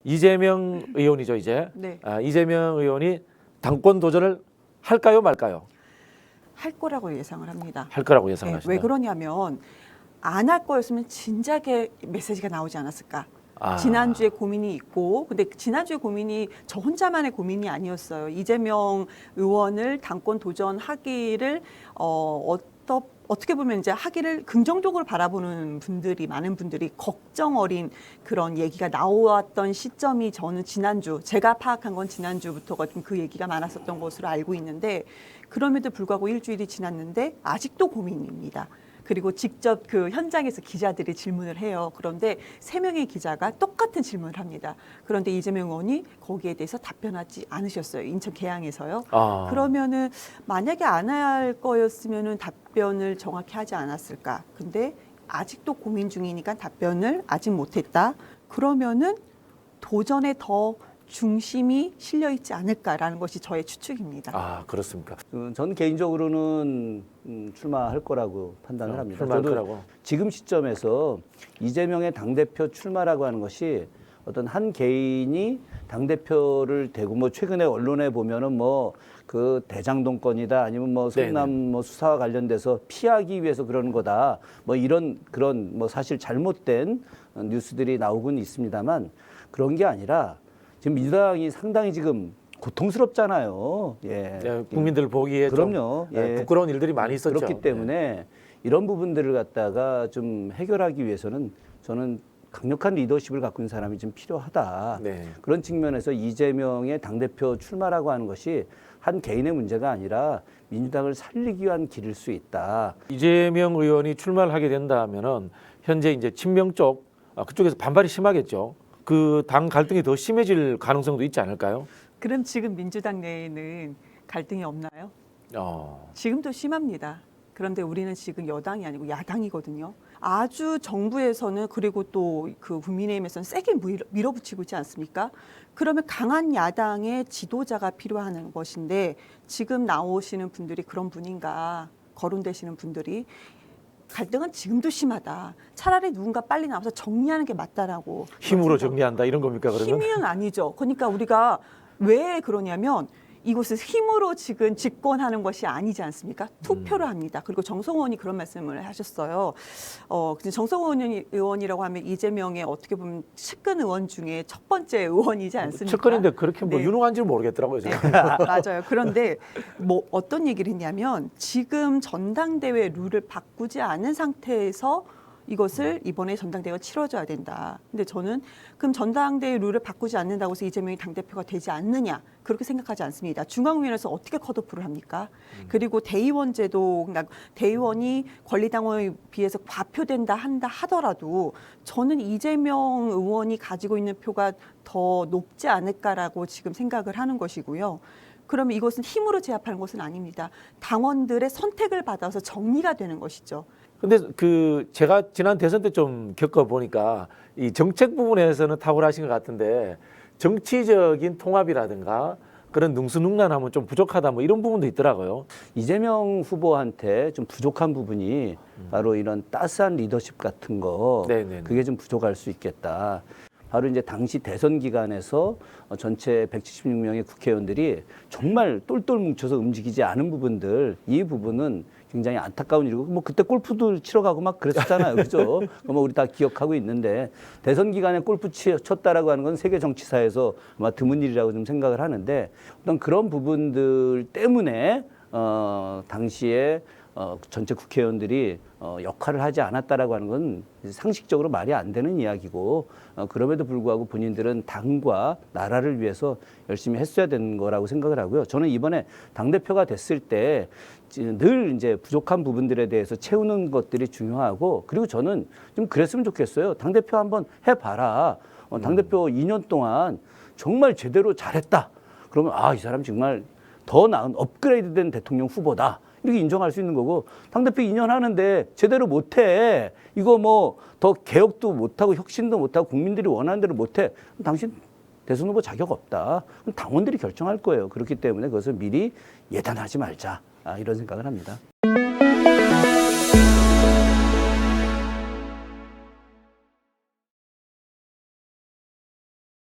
이재명 의원이죠, 이제. 네. 이재명 의원이 당권 도전을 할까요, 말까요? 할 거라고 예상을 합니다. 할 거라고 네, 예상하시나요? 왜 그러냐면 안 할 거였으면 진작에 메시지가 나오지 않았을까. 지난주에 고민이 있고, 근데 지난주에 고민이 저 혼자만의 고민이 아니었어요. 이재명 의원을 당권 도전하기를 어떻게 보면 이제 하기를 긍정적으로 바라보는 분들이 많은 분들이 걱정 어린 그런 얘기가 나왔던 시점이 저는 지난주 제가 파악한 건 지난주부터가 좀 그 얘기가 많았었던 것으로 알고 있는데 그럼에도 불구하고 일주일이 지났는데 아직도 고민입니다. 그리고 직접 그 현장에서 기자들이 질문을 해요. 그런데 3명의 기자가 똑같은 질문을 합니다. 그런데 이재명 의원이 거기에 대해서 답변하지 않으셨어요. 인천 계양에서요. 그러면은 만약에 안 할 거였으면은 답변을 정확히 하지 않았을까. 근데 아직도 고민 중이니까 답변을 아직 못했다. 그러면은 도전에 더 중심이 실려 있지 않을까라는 것이 저의 추측입니다. 그렇습니까? 저는 개인적으로는 출마할 거라고 판단을 합니다. 출마할 저도 거라고. 지금 시점에서 이재명의 당대표 출마라고 하는 것이 어떤 한 개인이 당대표를 대고 뭐 최근에 언론에 보면은 뭐 그 대장동권이다 아니면 뭐 성남 뭐 수사와 관련돼서 피하기 위해서 그러는 거다 뭐 이런 그런 뭐 사실 잘못된 뉴스들이 나오곤 있습니다만 그런 게 아니라 지금 민주당이 상당히 지금 고통스럽잖아요. 예. 네, 국민들 보기에 그럼요. 좀 부끄러운 일들이 많이 있었죠. 그렇기 때문에 이런 부분들을 갖다가 좀 해결하기 위해서는 저는 강력한 리더십을 갖고 있는 사람이 좀 필요하다. 네. 그런 측면에서 이재명의 당대표 출마라고 하는 것이 한 개인의 문제가 아니라 민주당을 살리기 위한 길일 수 있다. 이재명 의원이 출마를 하게 된다면은 현재 이제 친명 쪽 그쪽에서 반발이 심하겠죠. 그 당 갈등이 더 심해질 가능성도 있지 않을까요? 그럼 지금 민주당 내에는 갈등이 없나요? 지금도 심합니다. 그런데 우리는 지금 여당이 아니고 야당이거든요. 아주 정부에서는 그리고 또 그 국민의힘에서는 세게 밀어붙이고 있지 않습니까? 그러면 강한 야당의 지도자가 필요한 것인데 지금 나오시는 분들이 그런 분인가 거론되시는 분들이 갈등은 지금도 심하다. 차라리 누군가 빨리 나와서 정리하는 게 맞다라고. 힘으로 정리한다 이런 겁니까 그러면? 힘은 아니죠. 그러니까 우리가 왜 그러냐면 이곳을 힘으로 지금 집권하는 것이 아니지 않습니까? 투표를 합니다. 그리고 정성호 의원이 그런 말씀을 하셨어요. 정성호 의원이라고 하면 이재명의 어떻게 보면 측근 의원 중에 첫 번째 의원이지 않습니까? 측근인데 그렇게 뭐 네. 유능한지는 모르겠더라고요. 제가. 맞아요. 그런데 뭐 어떤 얘기를 했냐면 지금 전당대회 룰을 바꾸지 않은 상태에서 이것을 이번에 전당대회가 치러져야 된다. 근데 저는 그럼 전당대회 룰을 바꾸지 않는다고 해서 이재명이 당대표가 되지 않느냐. 그렇게 생각하지 않습니다. 중앙위원회에서 어떻게 컷오프를 합니까? 그리고 대의원제도, 그러니까 대의원이 권리당원에 비해서 과표된다 한다 하더라도 저는 이재명 의원이 가지고 있는 표가 더 높지 않을까라고 지금 생각을 하는 것이고요. 그러면 이것은 힘으로 제압하는 것은 아닙니다. 당원들의 선택을 받아서 정리가 되는 것이죠. 근데 그 제가 지난 대선 때 좀 겪어보니까 이 정책 부분에서는 탁월하신 것 같은데 정치적인 통합이라든가 그런 능수능란하면 좀 부족하다 뭐 이런 부분도 있더라고요. 이재명 후보한테 좀 부족한 부분이 바로 이런 따스한 리더십 같은 거 네네네. 그게 좀 부족할 수 있겠다. 바로 이제 당시 대선 기간에서 전체 176명의 국회의원들이 정말 똘똘 뭉쳐서 움직이지 않은 부분들 이 부분은 굉장히 안타까운 일이고 뭐 그때 골프도 치러 가고 막 그랬었잖아요. 그죠? 뭐 우리 다 기억하고 있는데 대선 기간에 골프 쳤다라고 하는 건 세계 정치사에서 아마 드문 일이라고 좀 생각을 하는데 어떤 그런 부분들 때문에 당시에 전체 국회의원들이 역할을 하지 않았다라고 하는 건 상식적으로 말이 안 되는 이야기고 그럼에도 불구하고 본인들은 당과 나라를 위해서 열심히 했어야 되는 거라고 생각을 하고요. 저는 이번에 당대표가 됐을 때 늘 이제 부족한 부분들에 대해서 채우는 것들이 중요하고 그리고 저는 좀 그랬으면 좋겠어요. 당대표 한번 해봐라. 당대표 2년 동안 정말 제대로 잘했다. 그러면 이 사람 정말 더 나은 업그레이드된 대통령 후보다. 이렇게 인정할 수 있는 거고 당대표 2년 하는데 제대로 못해. 이거 뭐 더 개혁도 못하고 혁신도 못하고 국민들이 원하는 대로 못해. 그럼 당신 대선 후보 자격 없다. 그럼 당원들이 결정할 거예요. 그렇기 때문에 그것을 미리 예단하지 말자. 이런 생각을 합니다.